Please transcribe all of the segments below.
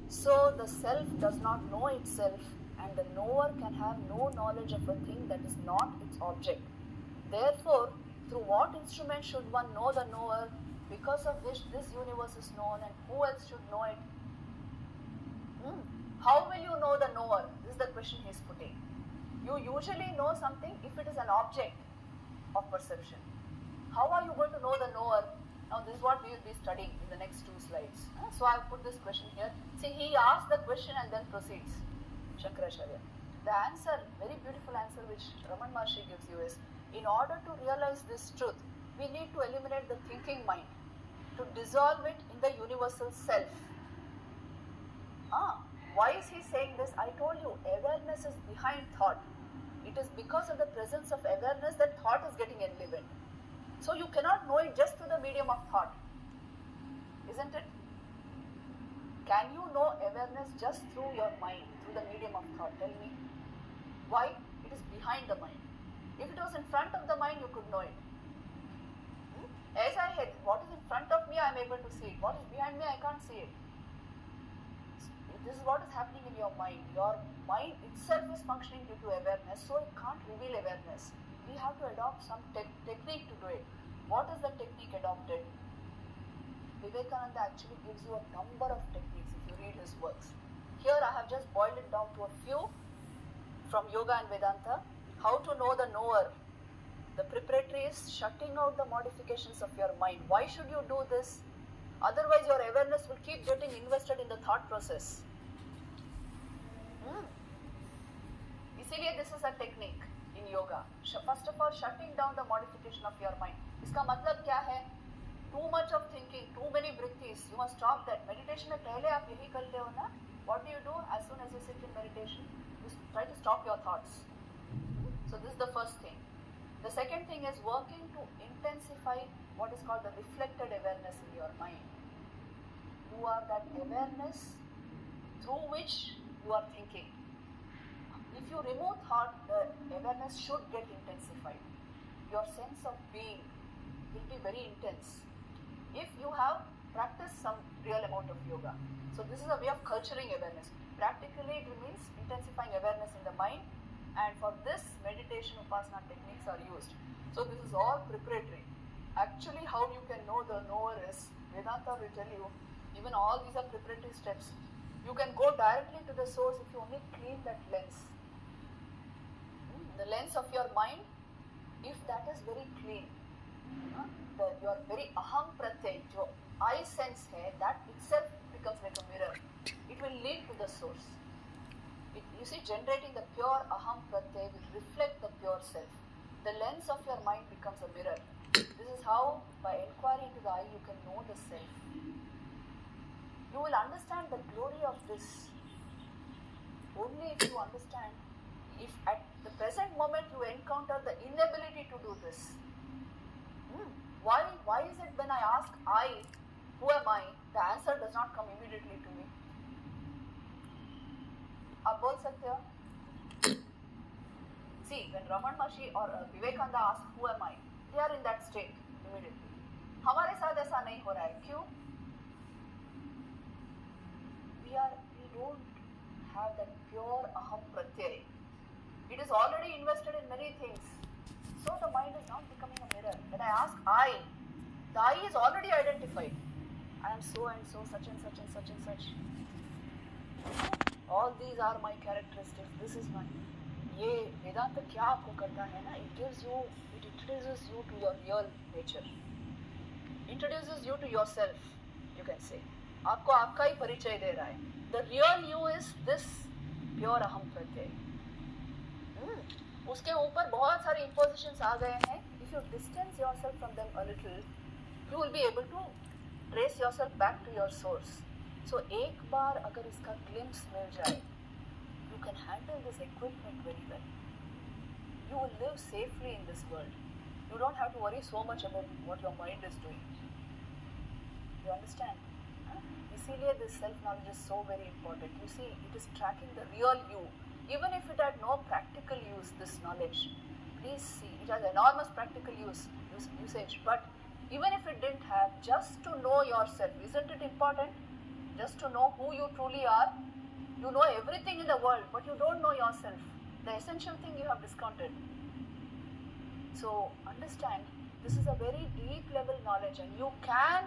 So the self does not know itself, and the knower can have no knowledge of a thing that is not its object. Therefore, through what instrument should one know the knower, because of which this universe is known, and who else should know it? How will you know the knower? This is the question he is putting. You usually know something if it is an object of perception. How are you going to know the knower? Now this is what we will be studying in the next two slides. So I have put this question here. See, he asks the question and then proceeds. Shankaracharya. The answer, very beautiful answer which Raman Maharshi gives you is, in order to realize this truth, we need to eliminate the thinking mind, to dissolve it in the universal self. Why is he saying this? I told you, awareness is behind thought. It is because of the presence of awareness that thought is getting enlivened. So you cannot know it just through the medium of thought. Isn't it? Can you know awareness just through your mind, through the medium of thought? Tell me. Why? It is behind the mind. If it was in front of the mind, you could know it. As I had, what is in front of me, I am able to see it. What is behind me, I can't see it. This is what is happening in your mind. Your mind itself is functioning due to awareness, so it can't reveal awareness. We have to adopt some technique to do it. What is the technique adopted? Vivekananda actually gives you a number of techniques if you read his works. Here I have just boiled it down to a few from Yoga and Vedanta. How to know the knower. The preparatory is shutting out the modifications of your mind. Why should you do this? Otherwise your awareness will keep getting invested in the thought process. इसीलिए this is a technique in yoga. First of all, shutting down the modification of your mind. इसका मतलब क्या है? Too much of thinking, too many vrittis. You must stop that. Meditation में पहले आप यही करते हो ना? What do you do as soon as you sit in meditation? You try to stop your thoughts. So this is the first thing. The second thing is working to intensify what is called the reflected awareness in your mind. You are that awareness through which you are thinking. If you remove thought, the awareness should get intensified. Your sense of being will be very intense. If you have practiced some real amount of yoga. So this is a way of culturing awareness. Practically it means intensifying awareness in the mind, and for this meditation upasana techniques are used. So this is all preparatory. Actually how you can know the knower is, Vedanta will tell you, even all these are preparatory steps. You can go directly to the source if you only clean that lens. The lens of your mind, if that is very clean, your very aham pratyay, your I sense hai, that itself becomes like a mirror. It will lead to the source. You see, generating the pure aham pratyay will reflect the pure self. The lens of your mind becomes a mirror. This is how, by inquiry into the I, you can know the self. You will understand the glory of this only if you understand. If at the present moment you encounter the inability to do this, why is it when I ask I, who am I, the answer does not come immediately to me? आप बोल सकते हो? See, when Raman Maharshi or Vivekananda ask who am I, they are in that state immediately. हमारे साथ ऐसा नहीं हो रहा है. क्यों? We don't have that pure aham pratyay. It is already invested in many things. So the mind is not becoming a mirror. When I ask I, the I is already identified. I am so and so, such and such and such and such. All these are my characteristics. This is my. ये वेदांत क्या आपको करता है ना? It introduces you to your real nature. Introduces you to yourself, you can say. आपको आपका ही परिचय दे रहा है. The real you is this pure aham pratyay. उसके ऊपर बहुत सारे impositions आ गए हैं. If you distance yourself from them a little, you will be able to trace yourself back to your source. So एक बार अगर इसका glimpse मिल जाए, you can handle this equipment very well. You will live safely in this world. You don't have to worry so much about what your mind is doing. You understand? इसीलिए this self-knowledge is so very important. You see, it is tracking the real you. Even if it had no practical use, this knowledge, please see, it has enormous practical usage. But even if it didn't have, just to know yourself, isn't it important? just to know who you truly are. You know everything in the world, but you don't know yourself. The essential thing you have discounted. So understand, this is a very deep level knowledge, and you can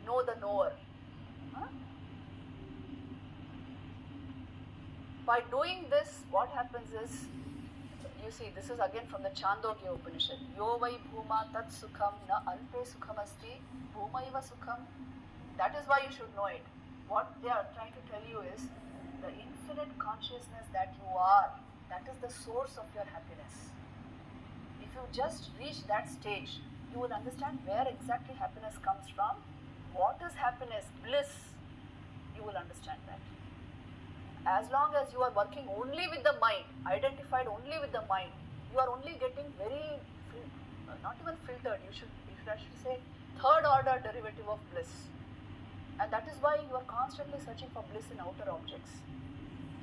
know the knower. Huh? By doing this, what happens is, you see, this is again from the Chandogya Upanishad. Yo vai bhuma tat sukham na ante sukham asti bhumaiva sukham. That is why you should know it. What they are trying to tell you is, the infinite consciousness that you are, that is the source of your happiness. If you just reach that stage, you will understand where exactly happiness comes from. What is happiness, bliss, you will understand that. As long as you are working only with the mind, identified only with the mind, you are only getting very, not even filtered, you should actually say third order derivative of bliss. And that is why you are constantly searching for bliss in outer objects.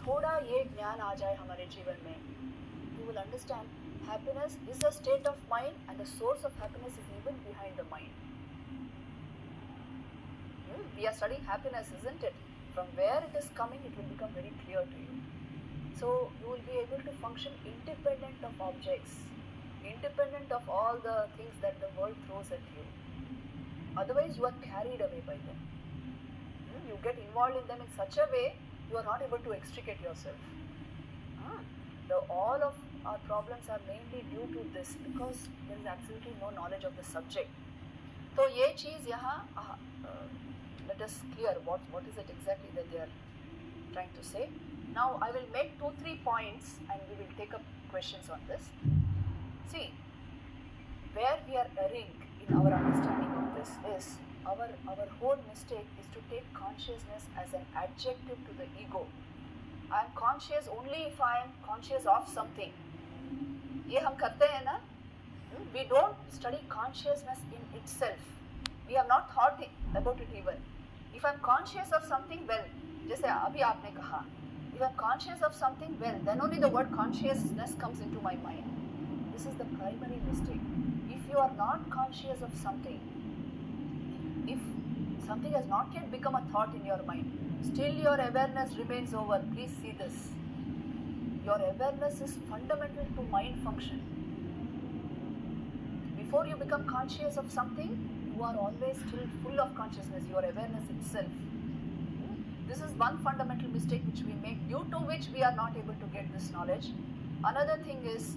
थोड़ा ये ज्ञान आ जाए हमारे जीवन में, you will understand happiness is a state of mind, and the source of happiness is even behind the mind. We are studying happiness, isn't it? From where it is coming, it will become very clear to you. So you will be able to function independent of objects, independent of all the things that the world throws at you. Otherwise, you are carried away by them. You get involved in them in such a way, you are not able to extricate yourself. All of our problems are mainly due to this, because there is absolutely no knowledge of the subject. So, ये चीज़ यहाँ let us clear what is it exactly that they are trying to say. Now, I will make 2-3 points, and we will take up questions on this. See, where we are erring in our understanding of this is, our whole mistake is to take consciousness as an adjective to the ego. I am conscious only if I am conscious of something. ये हम करते हैं ना? We don't study consciousness in itself. We have not thought about it even. If I am conscious of something, well, जैसे अभी आपने कहा, if I am conscious of something, well, then only the word consciousness comes into my mind. This is the primary mistake. If you are not conscious of something, if something has not yet become a thought in your mind, still your awareness remains over. Please see this. Your awareness is fundamental to mind function. Before you become conscious of something, you are always still full of consciousness, your awareness itself. This is one fundamental mistake which we make, due to which we are not able to get this knowledge. Another thing is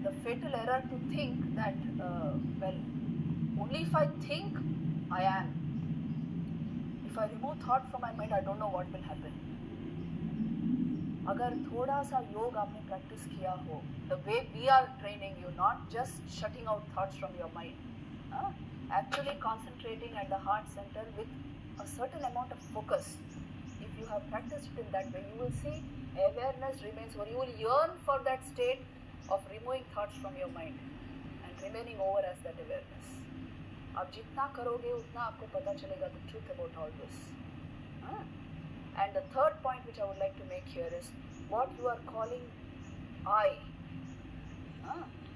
the fatal error to think that, well, only if I think, I am. If I remove thought from my mind, I don't know what will happen. अगर थोड़ा सा योग आपने practice किया हो, the way we are training you, not just shutting out thoughts from your mind, actually concentrating at the heart center with a certain amount of focus. If you have practiced it in that way, you will see awareness remains, or you will yearn for that state of removing thoughts from your mind and remaining over as that awareness. आप जितना करोगे उतना आपको पता चलेगा the truth about all this. And the third point which I would like to make here is what you are calling I.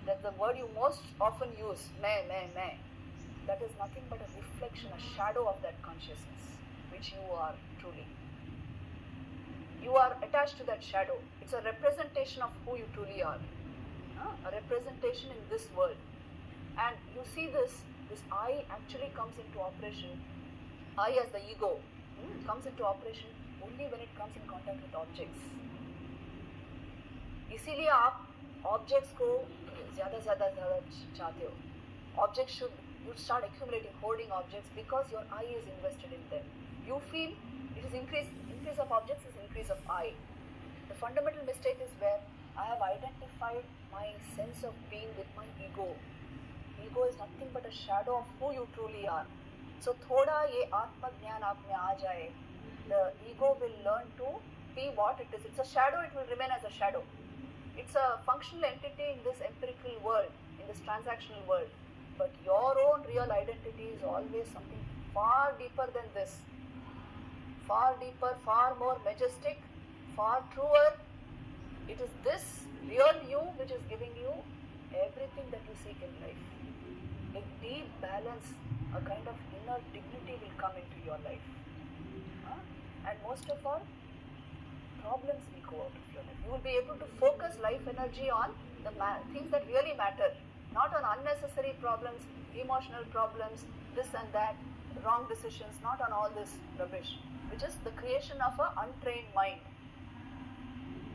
That the word you most often use, मैं, that is nothing but a reflection, a shadow of that consciousness which you are truly. You are attached to that shadow. It's a representation of who you truly are. A representation in this world. And you see this I actually comes into operation. I as the ego comes into operation only when it comes in contact with objects. इसीलिए आप objects को ज़्यादा चाहते हो. Objects should, you start accumulating, hoarding objects because your I is invested in them. You feel it is increase of objects is increase of I. The fundamental mistake is where I have identified my sense of being with my ego. Ego is nothing but a shadow of who you truly are. So थोड़ा ये आत्मज्ञान आप में आ जाए, the ego will learn to be what it is. It's a shadow, it will remain as a shadow. It's a functional entity in this empirical world, in this transactional world. But your own real identity is always something far deeper than this. Far deeper, far more majestic, far truer. It is this real you which is giving you everything that you seek in life. A deep balance, a kind of inner dignity will come into your life. And most of all, problems will go out of your life. You will be able to focus life energy on the things that really matter, not on unnecessary problems, emotional problems, this and that, wrong decisions, not on all this rubbish, which is the creation of an untrained mind.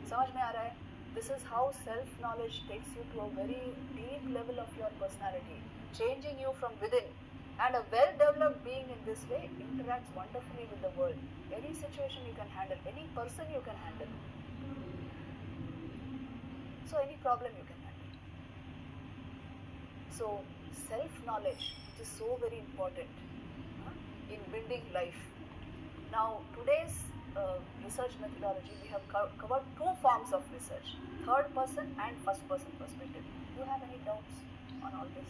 समझ में आ रहा है? This is how self-knowledge takes you to a very deep level of your personality, changing you from within. And a well-developed being in this way interacts wonderfully with the world. Any situation you can handle, any person you can handle. So any problem you can handle. So self-knowledge, which is so very important in building life. Now today's research methodology, we have covered two forms of research, third person and first person perspective. Do you have any doubts on all this?